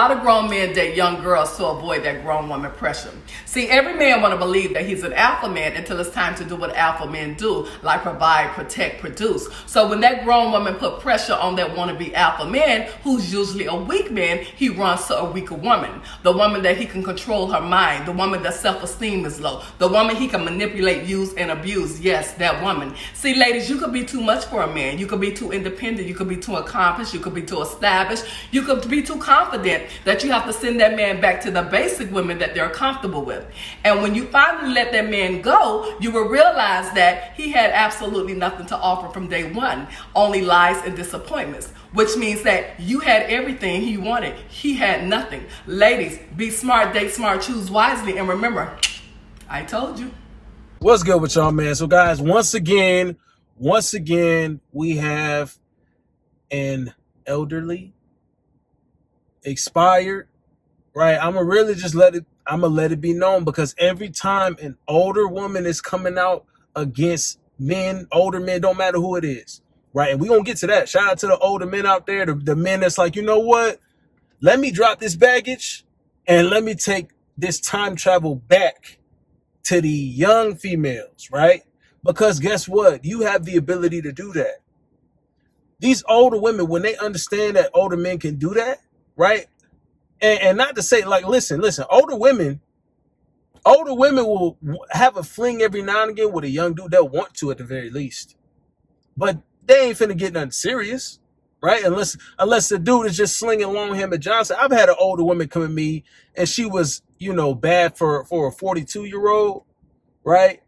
lot of grown men date young girls to avoid that grown woman pressure. See, every man want to believe that he's an alpha man until it's time to do what alpha men do, like provide, protect, produce. So when that grown woman put pressure on that wannabe alpha man, who's usually a weak man, he runs to a weaker woman. The woman that he can control her mind, the woman that self-esteem is low, the woman he can manipulate, use, and abuse. Yes, that woman. See, ladies, you could be too much for a man. You could be too independent. You could be too accomplished. You could be too established. You could be too confident that you have to send that man back to the basic women that they're comfortable with. And when you finally let that man go, you will realize that he had absolutely nothing to offer from day one, only lies and disappointments, which means that you had everything he wanted. He had nothing. Ladies, be smart, date smart, choose wisely, and remember, I told you. What's good with y'all, man? So guys, once again, we have an elderly expired, right? I'm gonna let it be known, because every time an older woman is coming out against men, older men, don't matter who it is, right? And we gonna get to that. Shout out to the older men out there, the men that's like, you know what? Let me drop this baggage and let me take this time travel back to the young females, right? Because guess what? You have the ability to do that. These older women, when they understand that older men can do that, right? And not to say, like, listen, older women will have a fling every now and again with a young dude. They'll want to, at the very least, but they ain't finna get nothing serious, right? Unless the dude is just slinging long hammer Johnson. I've had an older woman come at me, and she was, bad for a 42-year-old, right?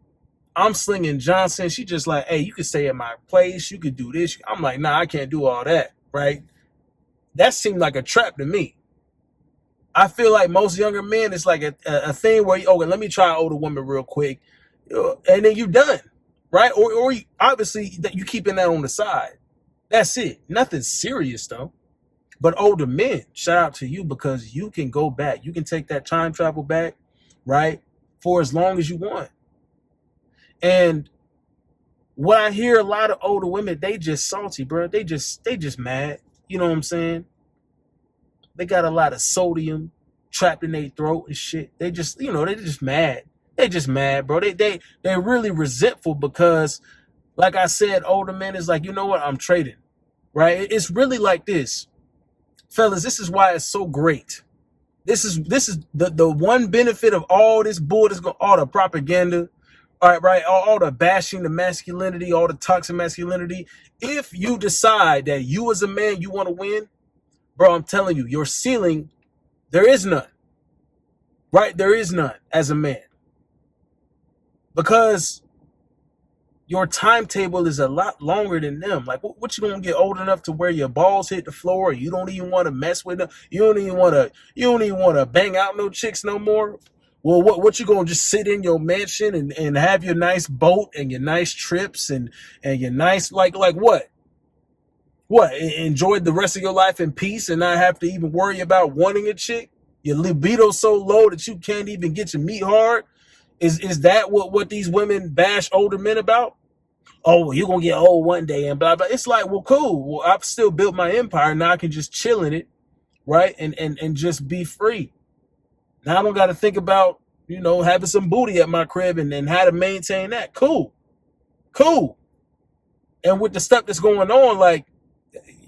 I'm slinging Johnson. She just like, hey, you can stay at my place. You could do this. I'm like, nah, I can't do all that, right? That seemed like a trap to me. I feel like most younger men, it's like a thing where, okay, let me try an older woman real quick, and then you're done, right? Or you, obviously, that you keeping that on the side. That's it. Nothing serious, though. But older men, shout out to you, because you can go back. You can take that time travel back, right, for as long as you want. And what I hear a lot of older women, they just salty, bro. They just mad. You know what I'm saying? They got a lot of sodium trapped in their throat and shit. They just, they just mad. They just mad, bro. They're really resentful because, like I said, older men is like, you know what? I'm trading, right? It's really like this, fellas. This is why it's so great. This is the one benefit of all this bull, all the propaganda. All right, all the bashing, the masculinity, all the toxic masculinity. If you decide that you as a man, you want to win, bro, I'm telling you, your ceiling, there is none, right? There is none as a man, because your timetable is a lot longer than them. Like, what you gonna get old enough to where your balls hit the floor? You don't even want to mess with them. You don't even want to bang out no chicks no more. Well, what you gonna just sit in your mansion and have your nice boat and your nice trips and your nice like what? What, enjoy the rest of your life in peace and not have to even worry about wanting a chick? Your libido so low that you can't even get your meat hard? Is that what these women bash older men about? Oh, well, you're gonna get old one day and blah blah. It's like, well, cool. Well, I've still built my empire. Now I can just chill in it, right? And just be free. Now I don't got to think about, having some booty at my crib and how to maintain that. Cool. And with the stuff that's going on, like,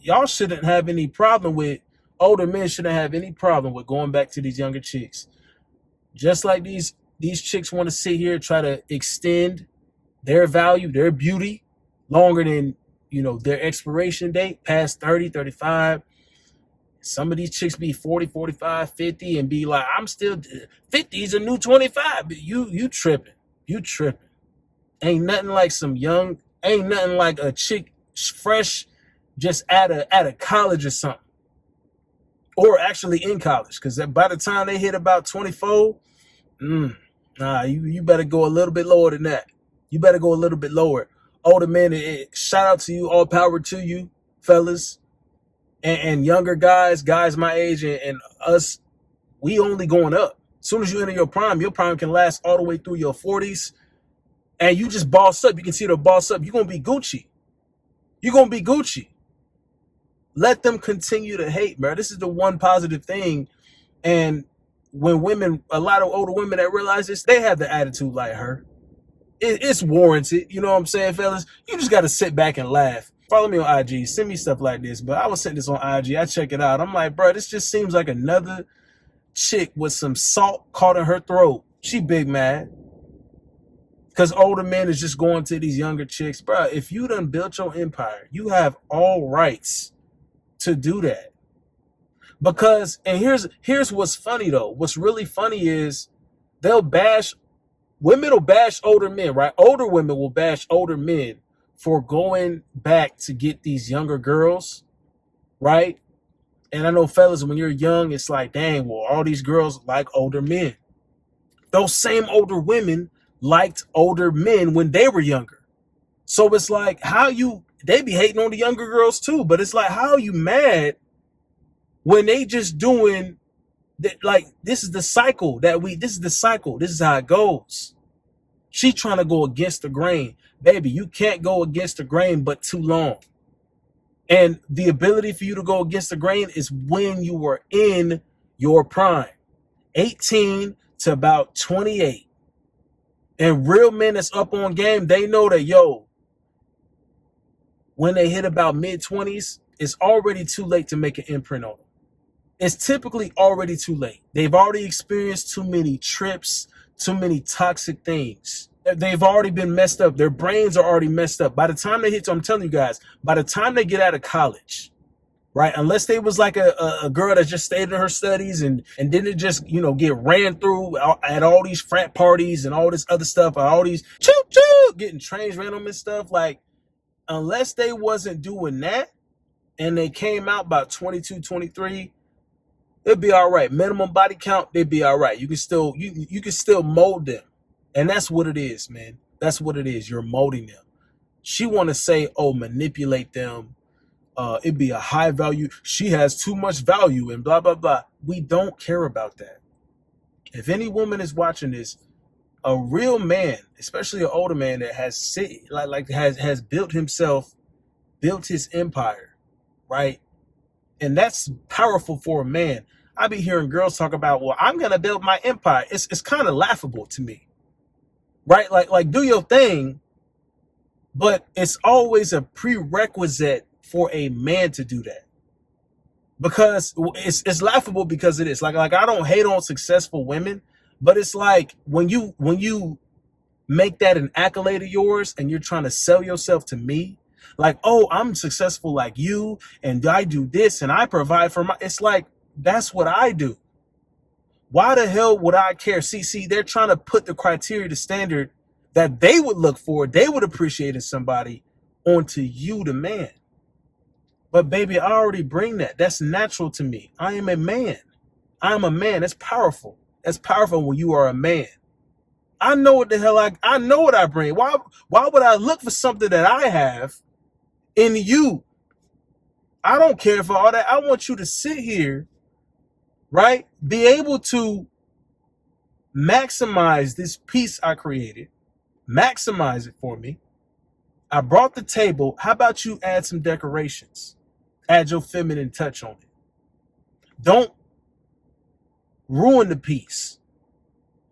y'all shouldn't have any problem with, older men shouldn't have any problem with going back to these younger chicks. Just like these chicks want to sit here and try to extend their value, their beauty, longer than, their expiration date, past 30, 35. Some of these chicks be 40, 45, 50 and be like, I'm still 50 is a new 25. You tripping. Ain't nothing like a chick fresh just out of college or something. Or actually in college. Because by the time they hit about 24, you better go a little bit lower than that. You better go a little bit lower. Older men, shout out to you, all power to you, fellas. And younger guys my age and us, we only going up. As soon as you enter your prime can last all the way through your 40s. And you just boss up. You can see the boss up. You're going to be Gucci. Let them continue to hate, bro. This is the one positive thing And when women, a lot of older women that realize this, they have the attitude like her. It's warranted. You know what I'm saying, fellas? You just got to sit back and laugh. Follow me on IG. Send me stuff like this. But I was sending this on IG. I check it out. I'm like, bro, this just seems like another chick with some salt caught in her throat. She big mad. Because older men is just going to these younger chicks. Bro, if you done built your empire, you have all rights to do that. Because, and here's what's funny though. What's really funny is women will bash older men, right? Older women will bash older men for going back to get these younger girls, right? And I know, fellas, when you're young, it's like, dang, well, all these girls like older men. Those same older women liked older men when they were younger. So it's like, they be hating on the younger girls too, but it's like, how are you mad when they just doing that? Like, this is the cycle. This is how it goes. She trying to go against the grain. Baby, you can't go against the grain but too long. And the ability for you to go against the grain is when you were in your prime, 18 to about 28. And real men that's up on game, they know that, yo, when they hit about mid-20s, it's already too late to make an imprint on them. It's typically already too late. They've already experienced too many trips, too many toxic things. They've already been messed up. Their brains are already messed up. By the time they hit, I'm telling you guys, by the time they get out of college, right? Unless they was like a girl that just stayed in her studies and didn't just, get ran through at all these frat parties and all this other stuff, all these getting trains ran on and stuff. Like, unless they wasn't doing that and they came out about 22, 23, it'd be all right. Minimum body count, they'd be all right. You can still mold them. And that's what it is, man. That's what it is. You're molding them. She want to say, oh, manipulate them. It'd be a high value. She has too much value and blah, blah, blah. We don't care about that. If any woman is watching this, a real man, especially an older man that has built his empire, right? And that's powerful for a man. I be hearing girls talk about, well, I'm going to build my empire. It's kind of laughable to me. Right? Like do your thing, but it's always a prerequisite for a man to do that. Because it's laughable because it is. Like I don't hate on successful women, but it's like when you make that an accolade of yours and you're trying to sell yourself to me, like, oh, I'm successful like you and I do this and I provide for it's like, that's what I do. Why the hell would I care? See, they're trying to put the criteria, the standard that they would look for, they would appreciate in somebody onto you, the man. But baby, I already bring that. That's natural to me. I am a man. I'm a man. That's powerful. That's powerful when you are a man. I know what the hell I know what I bring. Why would I look for something that I have in you? I don't care for all that. I want you to sit here, right? Be able to maximize this piece I created. Maximize it for me. I brought the table. How about you add some decorations? Add your feminine touch on it. Don't ruin the piece.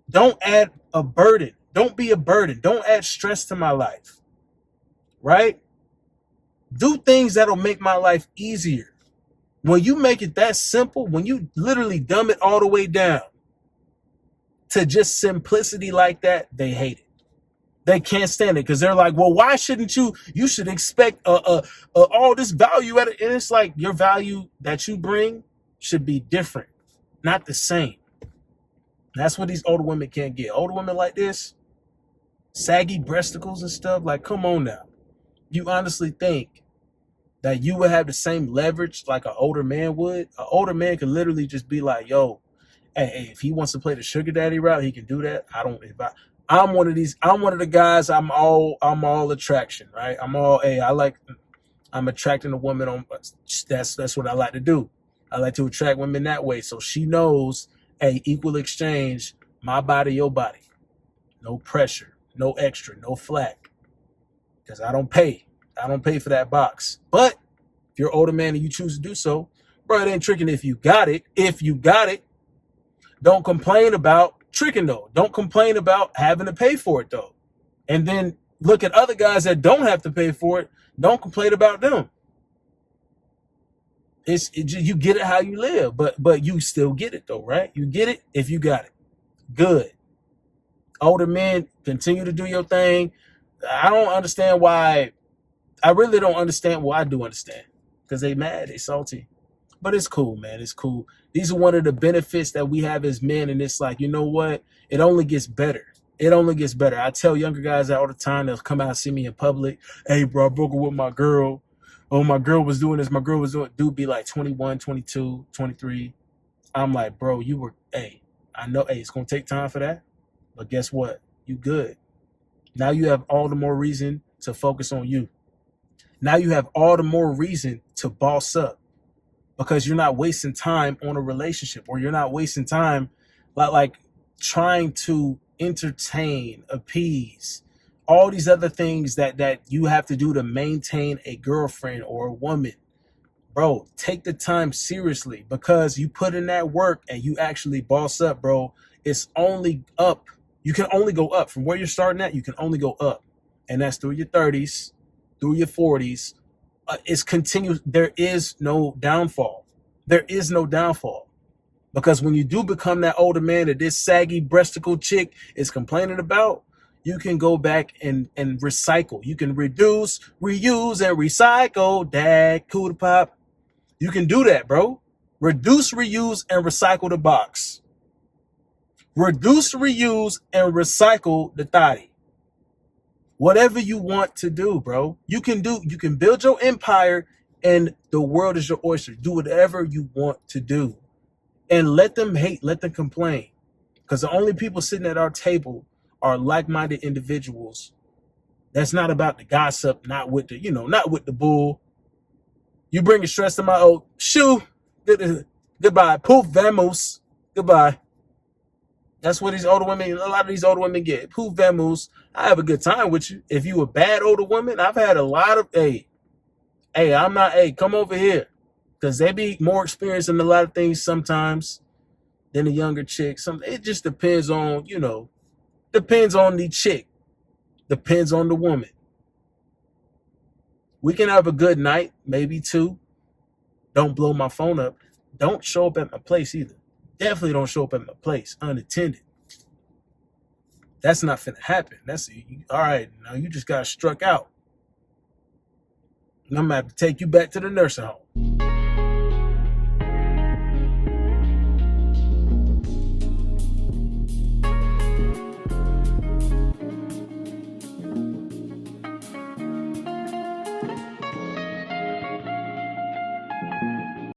Don't add a burden. Don't be a burden. Don't add stress to my life. Right? Do things that'll make my life easier. When you make it that simple, when you literally dumb it all the way down to just simplicity like that, they hate it. They can't stand it because they're like, well, why shouldn't you? You should expect all this value at it. And it's like your value that you bring should be different, not the same. That's what these older women can't get. Older women like this, saggy breasticles and stuff. Like, come on now. You honestly think that you would have the same leverage like an older man would? An older man could literally just be like, yo, hey, if he wants to play the sugar daddy route, he can do that. I'm one of the guys, I'm all attraction, right? I'm attracting a woman on, that's what I like to do. I like to attract women that way. So she knows, hey, equal exchange, my body, your body. No pressure, no extra, no flack. Because I don't pay for that box. But if you're an older man and you choose to do so, bro, it ain't tricking if you got it. Don't complain about tricking though. Don't complain about having to pay for it though. And then look at other guys that don't have to pay for it. Don't complain about them. You get it how you live, but you still get it though, right? You get it if you got it. Good. Older men, continue to do your thing. I don't understand why. I really don't understand. Well, I do understand because they mad, they salty, but it's cool, man. It's cool. These are one of the benefits that we have as men, and it's like, you know what? It only gets better. It only gets better. I tell younger guys all the time, they'll come out and see me in public. Hey, bro, I broke up with my girl. Oh, my girl was doing this. My girl was doing. Dude be like 21, 22, 23. I'm like, bro, hey, I know, hey, it's going to take time for that. But guess what? You good. Now you have all the more reason to focus on you. Now you have all the more reason to boss up because you're not wasting time on a relationship, or you're not wasting time like trying to entertain, appease, all these other things that you have to do to maintain a girlfriend or a woman. Bro, take the time seriously because you put in that work and you actually boss up, bro. It's only up. You can only go up from where you're starting at. You can only go up. And that's through your 30s, through your 40s. It's continuous. There is no downfall. There is no downfall. Because when you do become that older man that this saggy breasticle chick is complaining about, you can go back and recycle. You can reduce, reuse, and recycle. Dad, cool to pop. You can do that, bro. Reduce, reuse, and recycle the box. Reduce, reuse, and recycle the thotty. Whatever you want to do, bro. You can build your empire and the world is your oyster. Do whatever you want to do. And let them hate, let them complain. Because the only people sitting at our table are like-minded individuals. That's not about the gossip, not with the bull. You bringing stress to my old shoe. Goodbye. Poof, vamos. Goodbye. That's what a lot of these older women get. Poof, vamos. I have a good time with you. If you a bad older woman, I've had a lot of, come over here. Because they be more experienced in a lot of things sometimes than a younger chick. It just depends on, depends on the chick. Depends on the woman. We can have a good night, maybe two. Don't blow my phone up. Don't show up at my place either. Definitely don't show up at my place unattended. That's not finna happen. All right, now you just got struck out. And I'm gonna have to take you back to the nursing home.